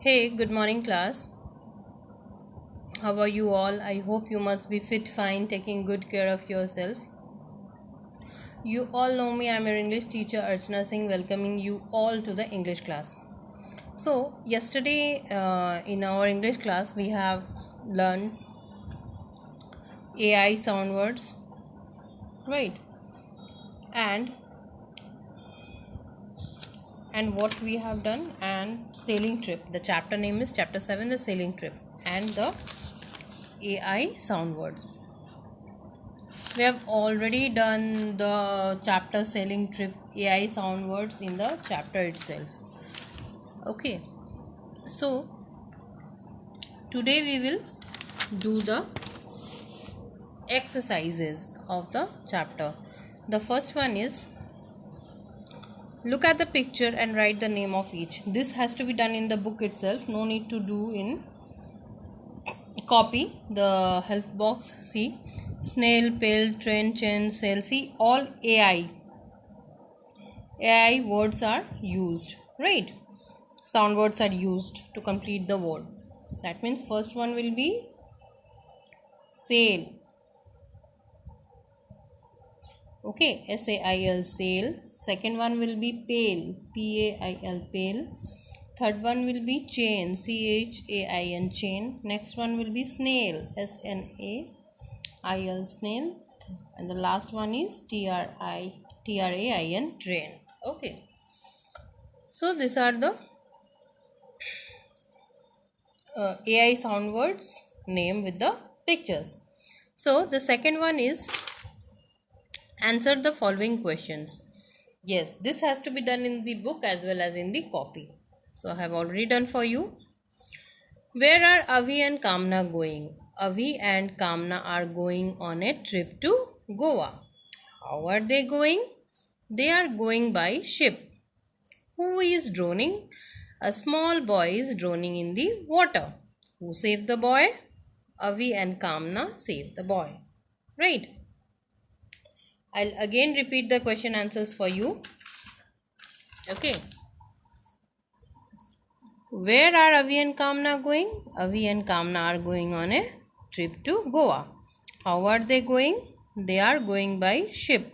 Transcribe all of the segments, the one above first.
Hey, good morning, class. How are you all? I hope you must be fit, fine, taking good care of yourself. You all know me, I'm your English teacher Archana Singh, welcoming you all to the English class. So, yesterday in our English class, we have learned AI sound words, right? And what we have done, and sailing trip. The chapter name is chapter 7, the sailing trip, and the AI sound words. We have already done the chapter sailing trip AI sound words in the chapter itself. Okay, so today we will do the exercises of the chapter. The first one is look at the picture and write the name of each. This has to be done in the book itself, no need to do in copy. The help box, see, snail, pail, train, chain, sail, see, all AI words are used, right? Sound words are used to complete the word. That means first one will be sail. Okay, SAIL, sail. Second one will be pail, PAIL, pail. Third one will be chain, CHAIN, chain. Next one will be snail, SNAIL, snail. And the last one is TRAIN, train. Okay. So these are the AI sound words name with the pictures. So the second one is answer the following questions. Yes, this has to be done in the book as well as in the copy. So I have already done for you. Where are Avi and Kamna going? Avi and Kamna are going on a trip to Goa. How are they going? They are going by ship. Who is drowning? A small boy is drowning in the water. Who saved the boy? Avi and Kamna saved the boy. Right? I'll again repeat the question answers for you. Okay. Where are Avi and Kamna going? Avi and Kamna are going on a trip to Goa. How are they going? They are going by ship.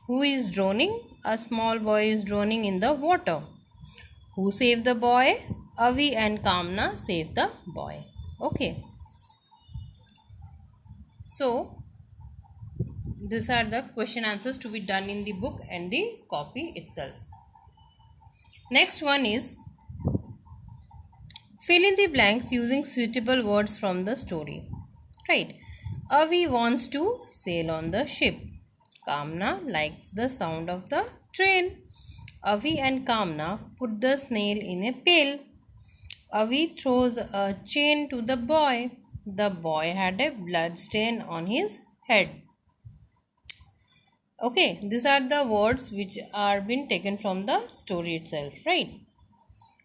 Who is drowning? A small boy is drowning in the water. Who saved the boy? Avi and Kamna saved the boy. Okay. So, these are the question answers to be done in the book and the copy itself. Next one is fill in the blanks using suitable words from the story. Right. Avi wants to sail on the ship. Kamna likes the sound of the train. Avi and Kamna put the snail in a pail. Avi throws a chain to the boy. The boy had a blood stain on his head. Okay, these are the words which are been taken from the story itself, right?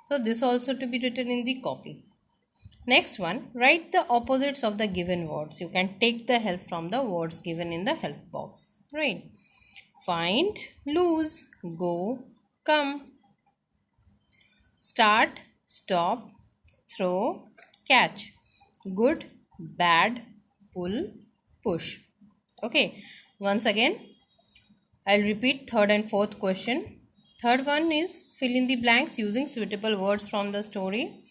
So this also to be written in the copy. Next one, write the opposites of the given words. You can take the help from the words given in the help box, right? Find, lose, go, come. Start, stop, throw, catch. Good, bad, pull, push. Okay, once again, I'll repeat third and fourth question. Third one is fill in the blanks using suitable words from the story.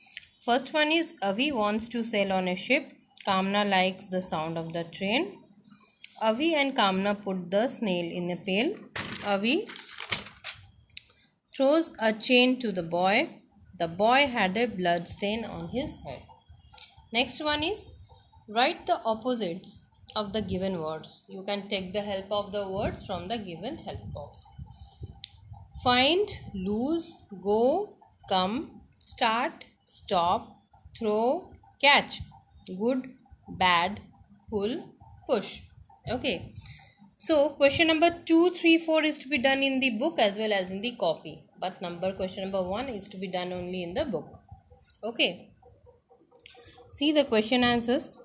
First one is Avi wants to sail on a ship. Kamna likes the sound of the train. Avi and Kamna put the snail in a pail. Avi throws a chain to the boy. The boy had a blood stain on his head. Next one is write the opposites of the given words. You can take the help of the words from the given help box. Find, lose, go, come, start, stop, throw, catch. Good, bad, pull, push. Okay. So question number 2, 3, 4 is to be done in the book as well as in the copy. But question number 1 is to be done only in the book. Okay. See the question answers.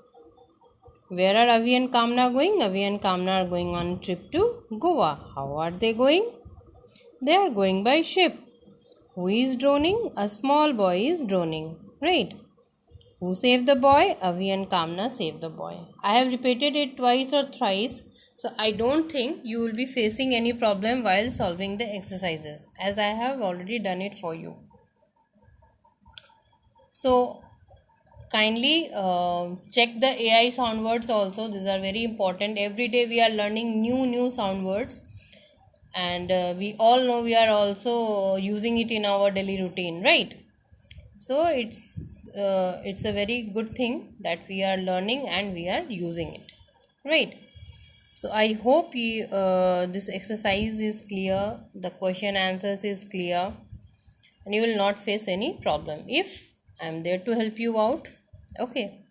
Where are Avi and Kamna going? Avi and Kamna are going on a trip to Goa. How are they going? They are going by ship. Who is drowning? A small boy is drowning. right? Who saved the boy? Avi and Kamna saved the boy. I have repeated it twice or thrice, so I don't think you will be facing any problem while solving the exercises, as I have already done it for you. So kindly check the AI sound words also. These are very important. Every day we are learning new sound words, and we all know we are also using it in our daily routine, right? So it's a very good thing that we are learning and we are using it, right? So I hope this exercise is clear, the question answers is clear, and you will not face any problem if I am there to help you out. Okay,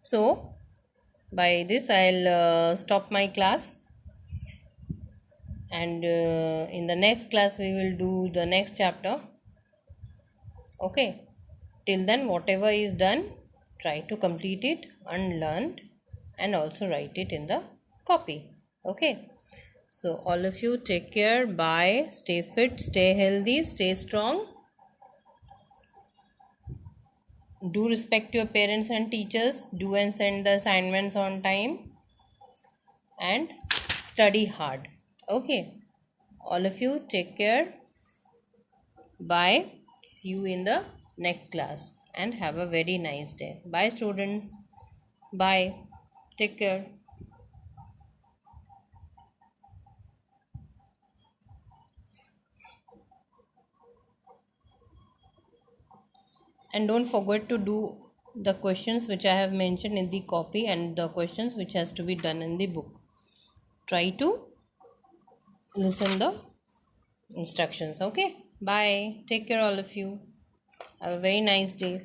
so by this I'll stop my class, and in the next class we will do the next chapter. Okay, till then whatever is done, try to complete it unlearned and also write it in the copy. Okay, so all of you take care. Bye. Stay fit, stay healthy, stay strong. Do respect your parents and teachers. Do and send the assignments on time, and study hard. Okay, all of you take care. Bye. See you in the next class and have a very nice day. Bye, students. Bye. Take care. And don't forget to do the questions which I have mentioned in the copy and the questions which has to be done in the book. Try to listen the instructions. Okay. Bye. Take care all of you. Have a very nice day.